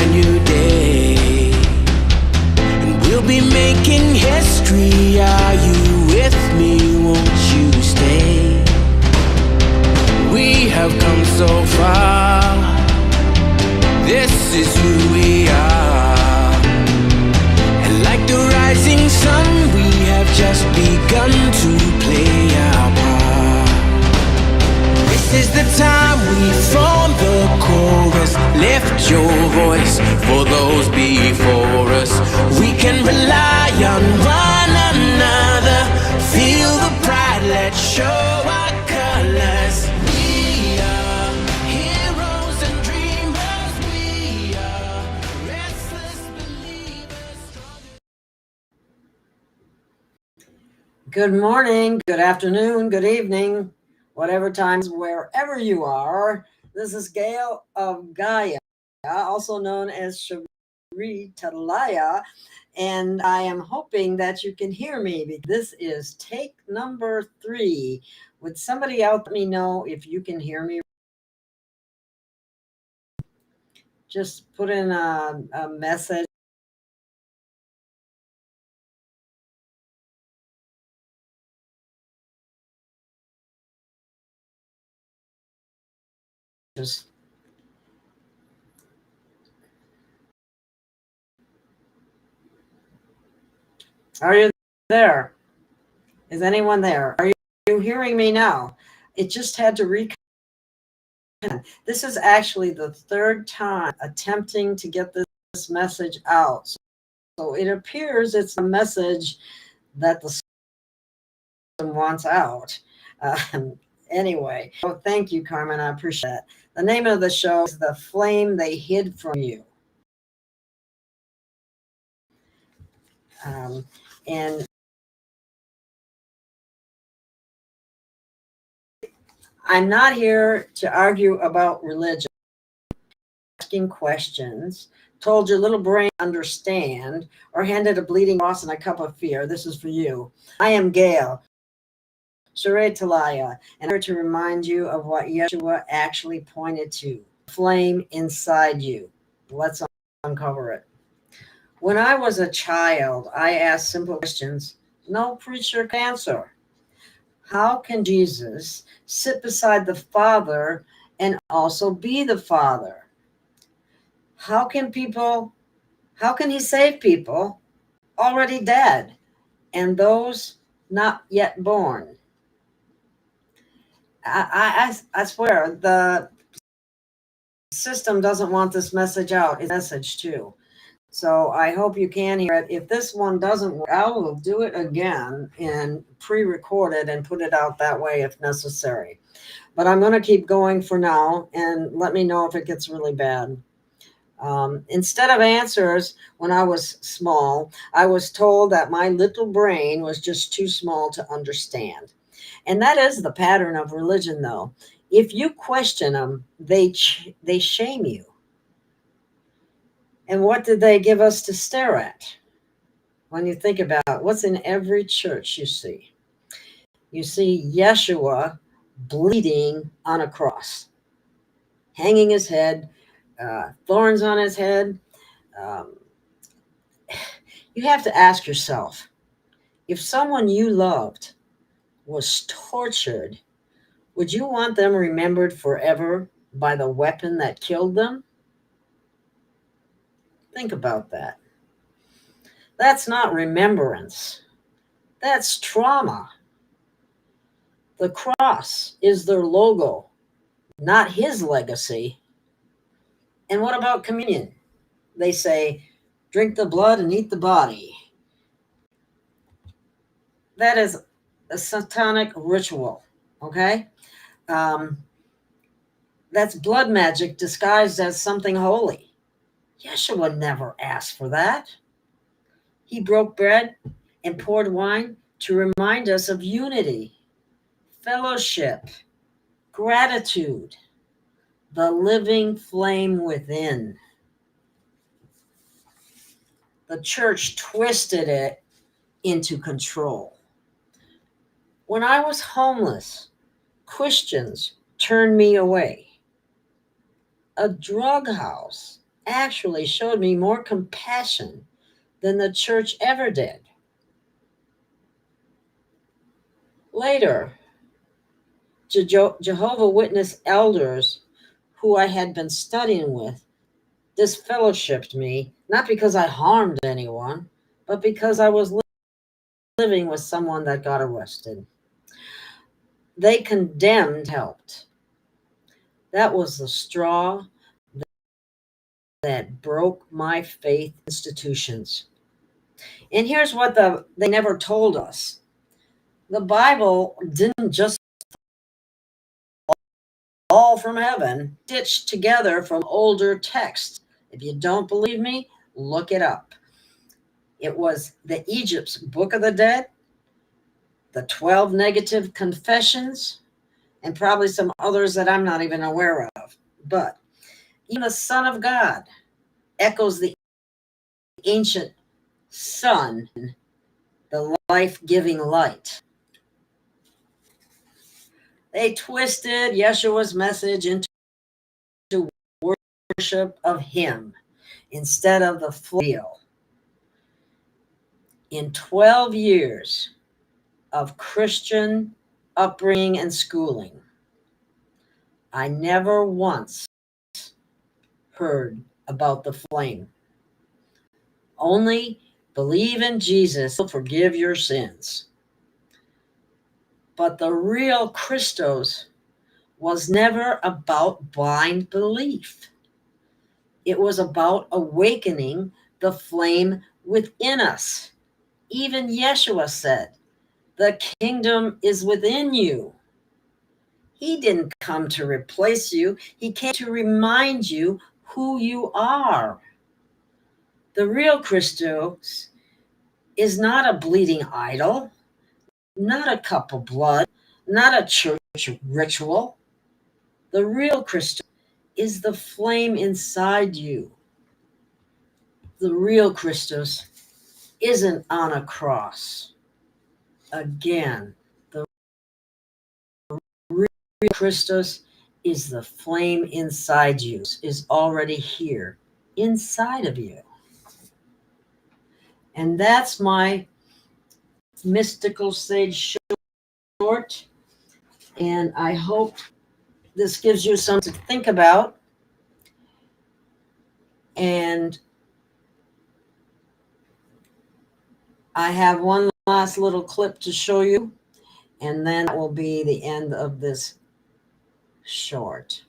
brand new day, and we'll be making history. Are you with me? Won't you stay? We have come so far. This is who we are. And like the rising sun, we have just begun to play our part. This is the time we form the chorus. Lift your voice for those before us. We can rely on one another. Feel the pride, let's show our colors. We are heroes and dreamers. We are restless believers. Good morning, good afternoon, good evening, whatever times, wherever you are. This is Gail of Gaia, also known as Shari Talaya, and I am hoping that you can hear me. This is take number 3. Would somebody else let me know if you can hear me? Just put in a message. Are you there? Is anyone there? Are you hearing me now? It just had to reconnect. This is actually the third time attempting to get this message out. So it appears it's a message that the system wants out. Anyway, thank you, Carmen. I appreciate it. The name of the show is The Flame They Hid From You. And I'm not here to argue about religion. Asking questions, told your little brain understand, or handed a bleeding cross and a cup of fear. This is for you. I am Gail, Shari Talaya, and I'm here to remind you of what Yeshua actually pointed to. Flame inside you. Let's uncover it. When I was a child, I asked simple questions no preacher can answer. How can Jesus sit beside the Father and also be the Father? How can he save people already dead and those not yet born? I swear the system doesn't want this message out. It's a message too. So I hope you can hear it. If this one doesn't work, I will do it again and pre-record it and put it out that way if necessary. But I'm going to keep going for now and let me know if it gets really bad. Instead of answers, when I was small, I was told that my little brain was just too small to understand. And that is the pattern of religion, though. If you question them, they shame you. And what did they give us to stare at? When you think about what's in every church you see Yeshua bleeding on a cross, hanging his head, thorns on his head. You have to ask yourself, if someone you loved was tortured, would you want them remembered forever by the weapon that killed them? Think about that. That's not remembrance. That's trauma. The cross is their logo, not his legacy. And what about communion? They say, drink the blood and eat the body. That is a satanic ritual, okay? That's blood magic disguised as something holy. Yeshua never asked for that. He broke bread and poured wine to remind us of unity, fellowship, gratitude, the living flame within. The church twisted it into control. When I was homeless, Christians turned me away. A drug house actually showed me more compassion than the church ever did. Later, Jehovah Witness elders who I had been studying with disfellowshipped me, not because I harmed anyone, but because I was living with someone that got arrested. They condemned, helped. That was the straw that broke my faith institutions. And here's what they never told us. The Bible didn't just fall from heaven, stitched together from older texts. If you don't believe me, look it up. It was the Egypt's Book of the Dead, the 12 negative confessions, and probably some others that I'm not even aware of. But even the Son of God echoes the ancient sun, the life-giving light. They twisted Yeshua's message into worship of him instead of the fleal. In 12 years of Christian upbringing and schooling, I never once heard about the flame. Only believe in Jesus, he'll forgive your sins. But the real Christos was never about blind belief. It was about awakening the flame within us. Even Yeshua said, "The kingdom is within you." He didn't come to replace you. He came to remind you who you are. The real Christos is not a bleeding idol, not a cup of blood, not a church ritual. The real Christos is the flame inside you. The real Christos isn't on a cross. Again, the real Christos is the flame inside you, is already here, inside of you. And that's my mystical sage short. And I hope this gives you something to think about. And I have one last little clip to show you, and then that will be the end of this short.